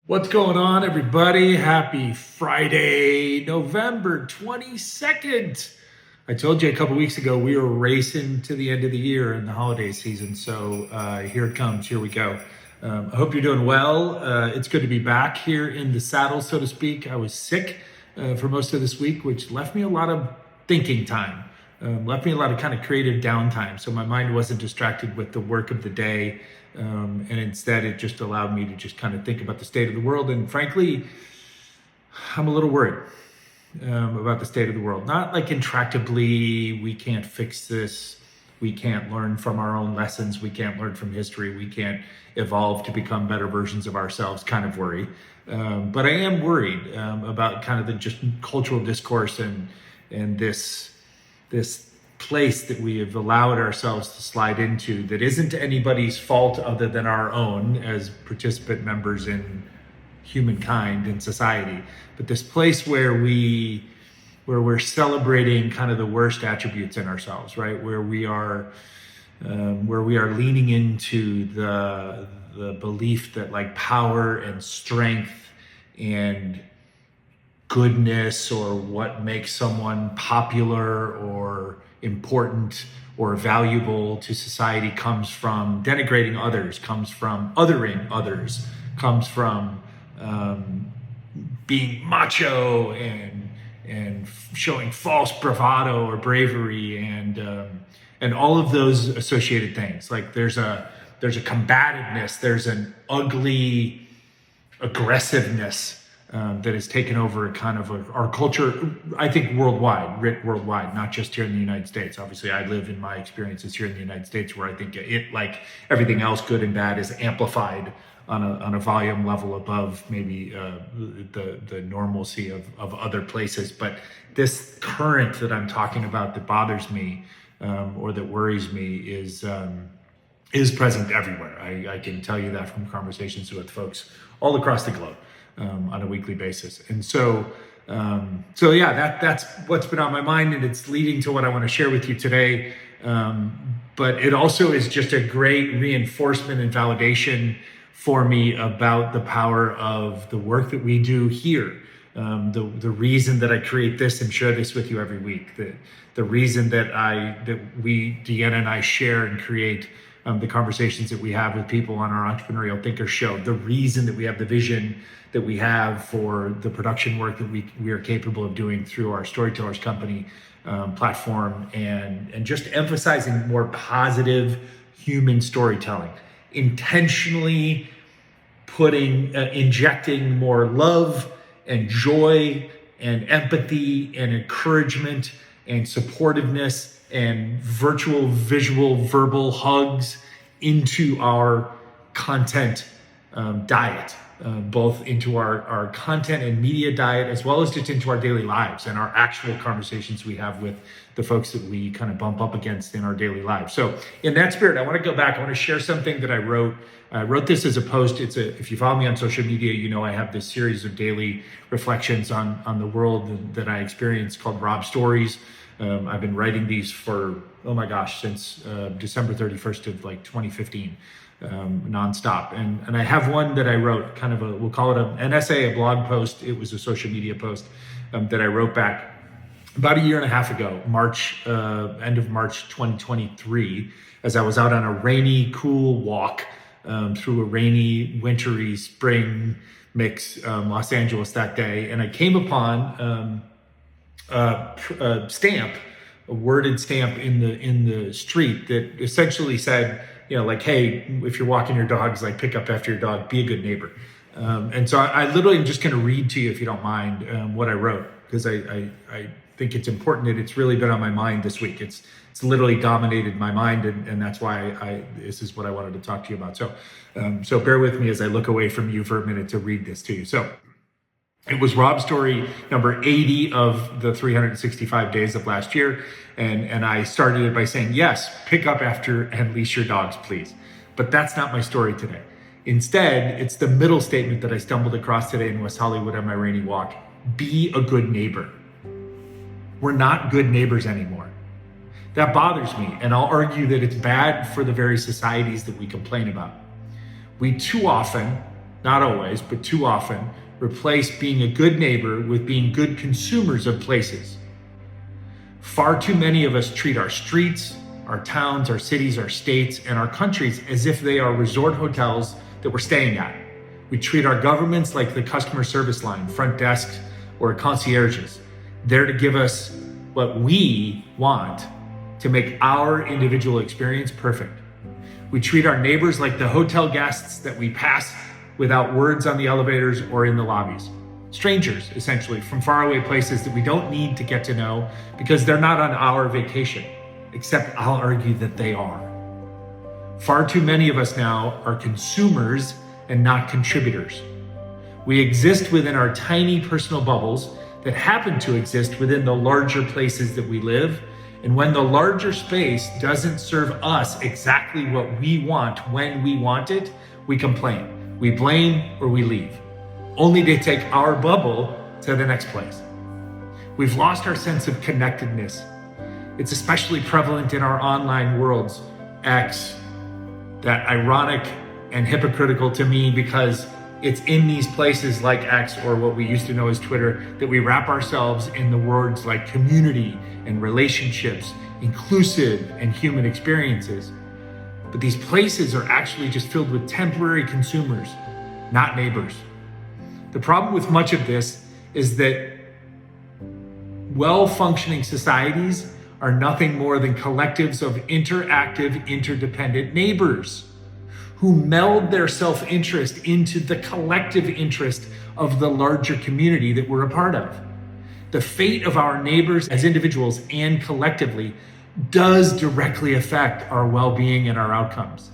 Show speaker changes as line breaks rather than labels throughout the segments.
What's going on, everybody? Happy Friday, November 22nd. I told you a couple weeks ago we were racing to the end of the year and the holiday season, so here it comes. Here we go. I hope you're doing well. It's good to be back here in the saddle, so to speak. I was sick for most of this week, which left me a lot of thinking time, left me a lot of kind of creative downtime. So my mind wasn't distracted with the work of the day. And instead, it just allowed me to just kind of think about the state of the world. And frankly, I'm a little worried about the state of the world. Not like intractably, we can't fix this. We can't learn from our own lessons. We can't learn from history. We can't evolve to become better versions of ourselves kind of worry. But I am worried about kind of the just cultural discourse and this place that we have allowed ourselves to slide into that isn't anybody's fault other than our own as participant members in humankind and society, but this place where we're celebrating kind of the worst attributes in ourselves, right? Where we are leaning into the belief that like power and strength and goodness or what makes someone popular or important or valuable to society comes from denigrating others, comes from othering others, comes from being macho and showing false bravado or bravery and all of those associated things. Like there's a combativeness, there's an ugly aggressiveness that has taken over kind of our culture, I think worldwide, not just here in the United States. Obviously, I live in my experiences here in the United States where I think it, like everything else good and bad, is amplified on a volume level above maybe the normalcy of other places. But this current that I'm talking about that bothers me or that worries me is present everywhere. I can tell you that from conversations with folks all across the globe. On a weekly basis. And so yeah, that's what's been on my mind, and it's leading to what I want to share with you today. But it also is just a great reinforcement and validation for me about the power of the work that we do here. The reason that I create this and share this with you every week, the reason that Deanna and I share and create the conversations that we have with people on our Entrepreneurial Thinker show, the reason that we have the vision that we have for the production work that we are capable of doing through our Storytellers Company platform, and just emphasizing more positive human storytelling, intentionally injecting more love and joy and empathy and encouragement and supportiveness and virtual, visual, verbal hugs into our content diet, both into our content and media diet, as well as just into our daily lives and our actual conversations we have with the folks that we kind of bump up against in our daily lives. So in that spirit, I want to go back. I want to share something that I wrote. I wrote this as a post. If you follow me on social media, you know I have this series of daily reflections on the world that I experience called Rob Stories. I've been writing these for, since December 31st of 2015. Nonstop. And I have one that I wrote, kind of we'll call it an essay, a blog post. It was a social media post that I wrote back about a year and a half ago, end of March 2023, as I was out on a rainy, cool walk through a rainy, wintry, spring mix Los Angeles that day. And I came upon a stamp, a worded stamp in the street that essentially said, hey, if you're walking your dogs, pick up after your dog, be a good neighbor. And so I literally am just going to read to you, if you don't mind, what I wrote, because I think it's important, that it's really been on my mind this week. It's literally dominated my mind, and that's why this is what I wanted to talk to you about. So bear with me as I look away from you for a minute to read this to you. So it was Rob's story number 80 of the 365 days of last year. And I started it by saying, yes, pick up after and leash your dogs, please. But that's not my story today. Instead, it's the middle statement that I stumbled across today in West Hollywood on my rainy walk. Be a good neighbor. We're not good neighbors anymore. That bothers me. And I'll argue that it's bad for the very societies that we complain about. We too often not always, but too often, replace being a good neighbor with being good consumers of places. Far too many of us treat our streets, our towns, our cities, our states, and our countries as if they are resort hotels that we're staying at. We treat our governments like the customer service line, front desks, or concierges, there to give us what we want to make our individual experience perfect. We treat our neighbors like the hotel guests that we pass without words on the elevators or in the lobbies. Strangers, essentially, from faraway places that we don't need to get to know because they're not on our vacation, except I'll argue that they are. Far too many of us now are consumers and not contributors. We exist within our tiny personal bubbles that happen to exist within the larger places that we live. And when the larger space doesn't serve us exactly what we want when we want it, we complain, we blame, or we leave, only to take our bubble to the next place. We've lost our sense of connectedness. It's especially prevalent in our online worlds. X, that ironic and hypocritical to me because it's in these places like X, or what we used to know as Twitter, that we wrap ourselves in the words like community and relationships, inclusive and human experiences. But these places are actually just filled with temporary consumers, not neighbors. The problem with much of this is that well-functioning societies are nothing more than collectives of interactive, interdependent neighbors who meld their self-interest into the collective interest of the larger community that we're a part of. The fate of our neighbors as individuals and collectively does directly affect our well-being and our outcomes.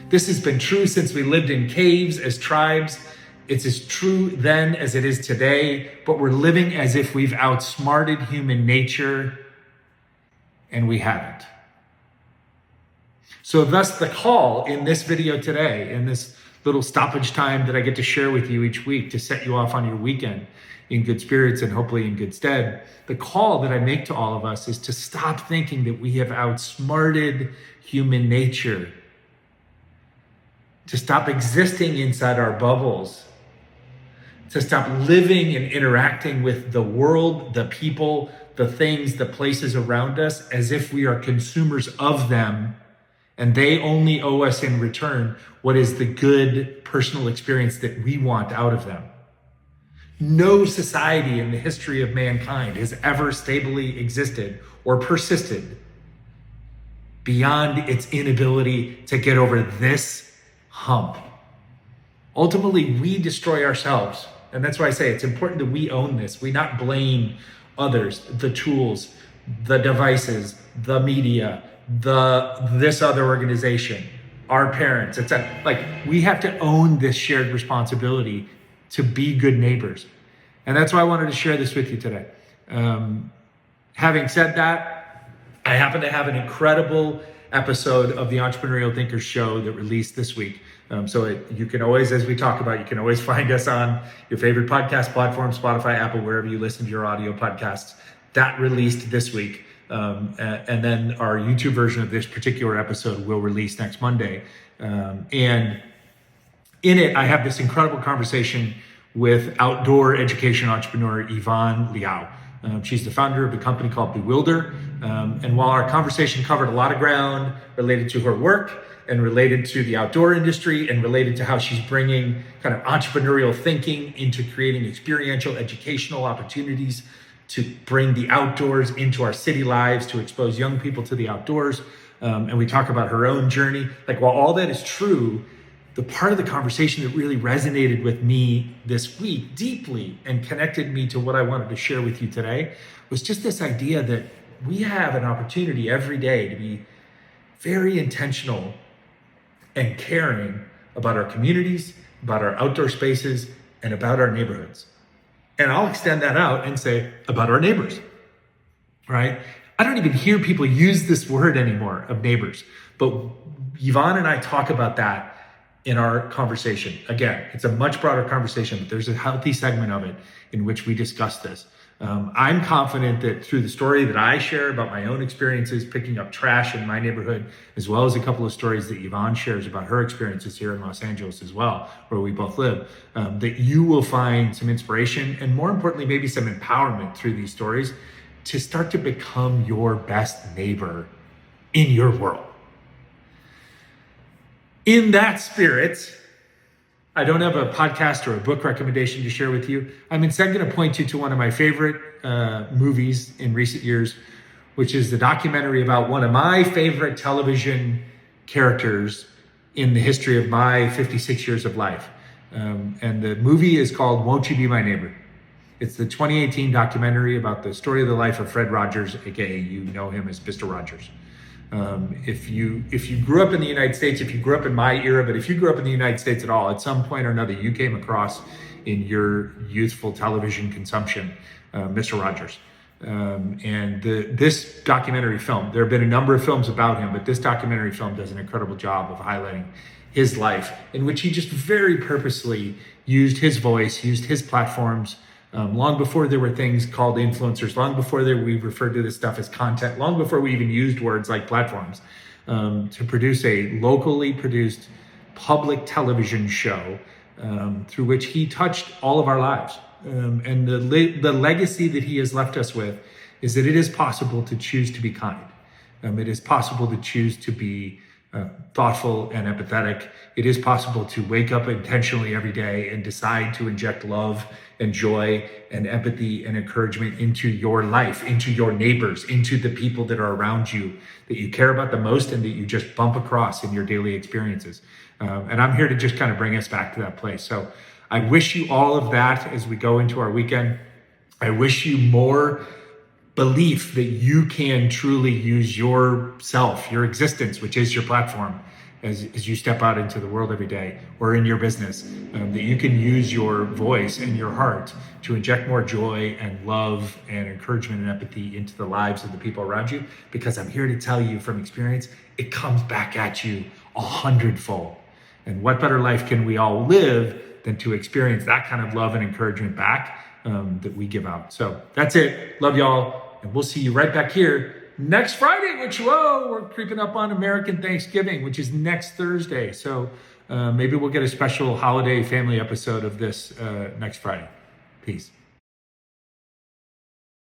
This has been true since we lived in caves as tribes. It's as true then as it is today, but we're living as if we've outsmarted human nature, and we haven't. So thus the call in this video today, in this little stoppage time that I get to share with you each week to set you off on your weekend in good spirits and hopefully in good stead, the call that I make to all of us is to stop thinking that we have outsmarted human nature, to stop existing inside our bubbles, to stop living and interacting with the world, the people, the things, the places around us as if we are consumers of them, and they only owe us in return what is the good personal experience that we want out of them. No society in the history of mankind has ever stably existed or persisted beyond its inability to get over this hump. Ultimately, we destroy ourselves. And that's why I say it's important that we own this. We not blame others, the tools, the devices, the media, this other organization, our parents, etc. Like, we have to own this shared responsibility to be good neighbors. And that's why I wanted to share this with you today. Having said that, I happen to have an incredible episode of the Entrepreneurial Thinkers Show that released this week. You can always, as we talk about, you can always find us on your favorite podcast platform, Spotify, Apple, wherever you listen to your audio podcasts. That released this week. And then our YouTube version of this particular episode will release next Monday. And in it, I have this incredible conversation with outdoor education entrepreneur Yvonne Leow. She's the founder of a company called Bewilder. And while our conversation covered a lot of ground related to her work and related to the outdoor industry and related to how she's bringing kind of entrepreneurial thinking into creating experiential educational opportunities to bring the outdoors into our city lives, to expose young people to the outdoors. And we talk about her own journey. Like, while all that is true, the part of the conversation that really resonated with me this week deeply and connected me to what I wanted to share with you today was just this idea that we have an opportunity every day to be very intentional and caring about our communities, about our outdoor spaces, and about our neighborhoods. And I'll extend that out and say about our neighbors, right? I don't even hear people use this word anymore of neighbors, but Yvonne and I talk about that in our conversation. Again, it's a much broader conversation, but there's a healthy segment of it in which we discuss this. I'm confident that through the story that I share about my own experiences picking up trash in my neighborhood, as well as a couple of stories that Yvonne shares about her experiences here in Los Angeles as well, where we both live, that you will find some inspiration and, more importantly, maybe some empowerment through these stories to start to become your best neighbor in your world. In that spirit, I don't have a podcast or a book recommendation to share with you. I'm instead going to point you to one of my favorite movies in recent years, which is the documentary about one of my favorite television characters in the history of my 56 years of life. And the movie is called Won't You Be My Neighbor? It's the 2018 documentary about the story of the life of Fred Rogers, aka you know him as Mr. Rogers. If you grew up in the United States, if you grew up in my era, but if you grew up in the United States at all, at some point or another, you came across in your youthful television consumption, Mr. Rogers. And this documentary film, there have been a number of films about him, but this documentary film does an incredible job of highlighting his life, in which he just very purposely used his voice, used his platforms, long before there were things called influencers, long before we referred to this stuff as content, long before we even used words like platforms, to produce a locally produced public television show through which he touched all of our lives. And the legacy that he has left us with is that it is possible to choose to be kind. It is possible to choose to be thoughtful and empathetic. It is possible to wake up intentionally every day and decide to inject love and joy and empathy and encouragement into your life, into your neighbors, into the people that are around you that you care about the most and that you just bump across in your daily experiences. And I'm here to just kind of bring us back to that place. So I wish you all of that as we go into our weekend. I wish you more belief that you can truly use yourself, your existence, which is your platform, as you step out into the world every day or in your business, that you can use your voice and your heart to inject more joy and love and encouragement and empathy into the lives of the people around you. Because I'm here to tell you from experience, it comes back at you 100-fold. And what better life can we all live than to experience that kind of love and encouragement back that we give out. So that's it. Love y'all. And we'll see you right back here next Friday, which, we're creeping up on American Thanksgiving, which is next Thursday. So maybe we'll get a special holiday family episode of this next Friday. Peace.